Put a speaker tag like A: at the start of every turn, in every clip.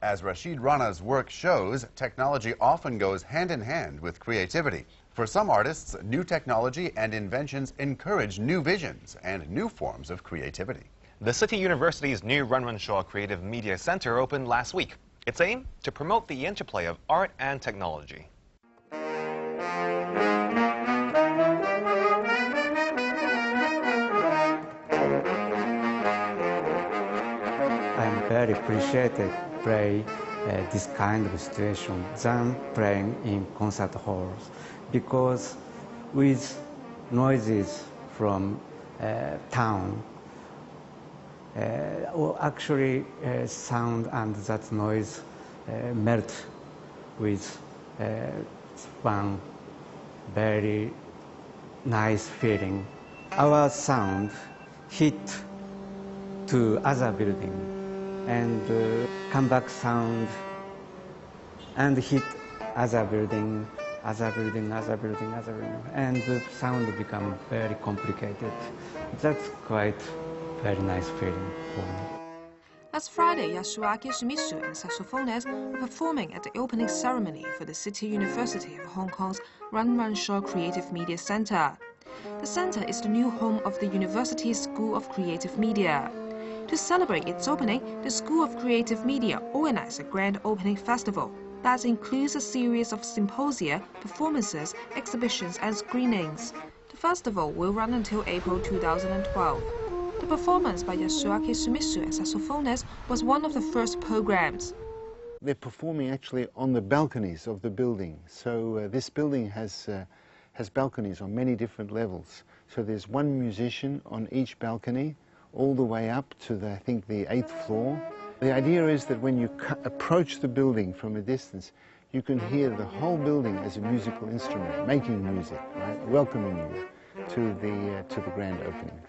A: As Rashid Rana's work shows, technology often goes hand in hand with creativity. For some artists, new technology and inventions encourage new visions and new forms of creativity.
B: The City University's new Shaw Creative Media Center opened last week. Its aim? To promote the interplay of art and technology.
C: I'm very appreciated play this kind of situation than playing in concert halls, because with noises from town, actually sound and that noise melt with one very nice feeling. Our sound hit to other building and come back sound and hit other building, other building, other building, other building, and the sound become very complicated. That's quite very nice feeling for me.
D: Last Friday, Yasuaki Shimizu and saxophonist were performing at the opening ceremony for the City University of Hong Kong's Shaw Creative Media Center. The center is the new home of the university's School of Creative Media. To celebrate its opening, the School of Creative Media organized a grand opening festival that includes a series of symposia, performances, exhibitions, and screenings. The festival will run until April 2012. The performance by Yasuaki Shimizu as saxophonist was one of the first programs.
E: They're performing actually on the balconies of the building. So this building has balconies on many different levels. So there's one musician on each balcony, all the way up to I think the 8th floor. The idea is that when you approach the building from a distance, you can hear the whole building as a musical instrument, making music, right? Welcoming you to the grand opening.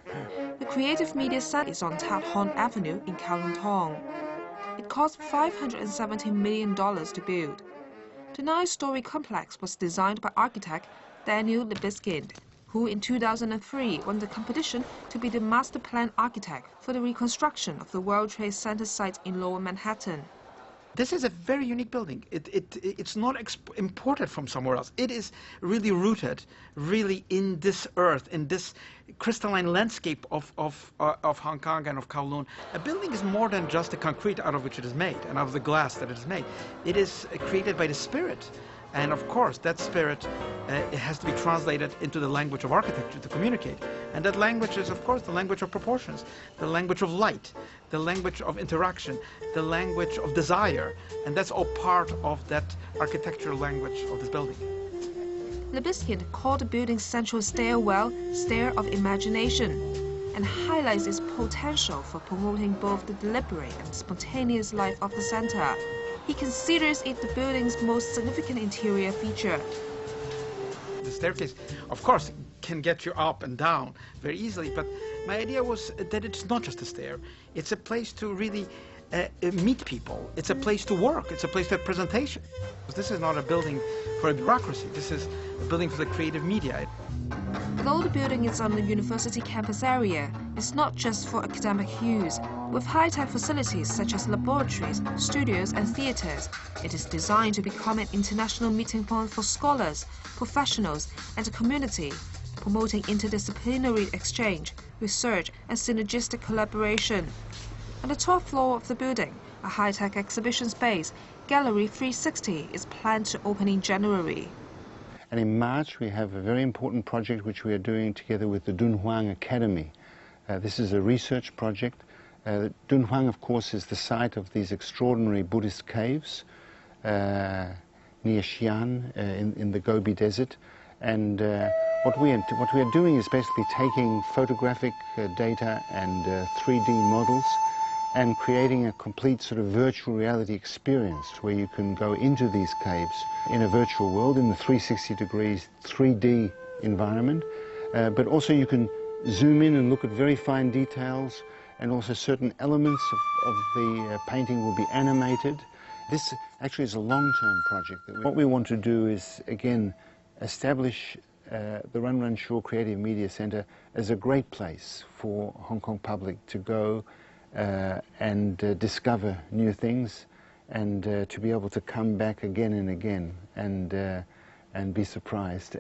D: The Creative Media Center is on Ta Hon Avenue in Kowloon Tong. It cost $570 million to build. The 9-storey complex was designed by architect Daniel Libeskind, who in 2003 won the competition to be the master plan architect for the reconstruction of the World Trade Center site in Lower Manhattan.
F: This is a very unique building. It's not imported from somewhere else. It is really rooted, really in this earth, in this crystalline landscape of Hong Kong and of Kowloon. A building is more than just the concrete out of which it is made and out of the glass that it is made. It is created by the spirit. And of course, that spirit it has to be translated into the language of architecture to communicate. And that language is, of course, the language of proportions, the language of light, the language of interaction, the language of desire. And that's all part of that architectural language of this building.
D: Libeskind called the building's central stairwell Stair of Imagination and highlights its potential for promoting both the deliberate and spontaneous life of the center. He considers it the building's most significant interior feature.
F: The staircase, of course, can get you up and down very easily, but my idea was that it's not just a stair. It's a place to really meet people. It's a place to work. It's a place to have presentation. This is not a building for a bureaucracy. This is a building for the creative media.
D: Although the building is on the university campus area, it's not just for academic use. With high-tech facilities such as laboratories, studios and theaters, it is designed to become an international meeting point for scholars, professionals and the community, promoting interdisciplinary exchange, research and synergistic collaboration. On the top floor of the building, a high-tech exhibition space, Gallery 360, is planned to open in January.
E: And in March we have a very important project which we are doing together with the Dunhuang Academy. This is a research project. Dunhuang, of course, is the site of these extraordinary Buddhist caves near Xi'an in the Gobi Desert. And what we are doing is basically taking photographic data and 3D models and creating a complete sort of virtual reality experience where you can go into these caves in a virtual world in the 360 degrees 3D environment, but also you can zoom in and look at very fine details, and also certain elements of the painting will be animated. This actually is a long-term project. What we want to do is, again, establish the Shaw Creative Media Center as a great place for Hong Kong public to go and discover new things and to be able to come back again and again and be surprised.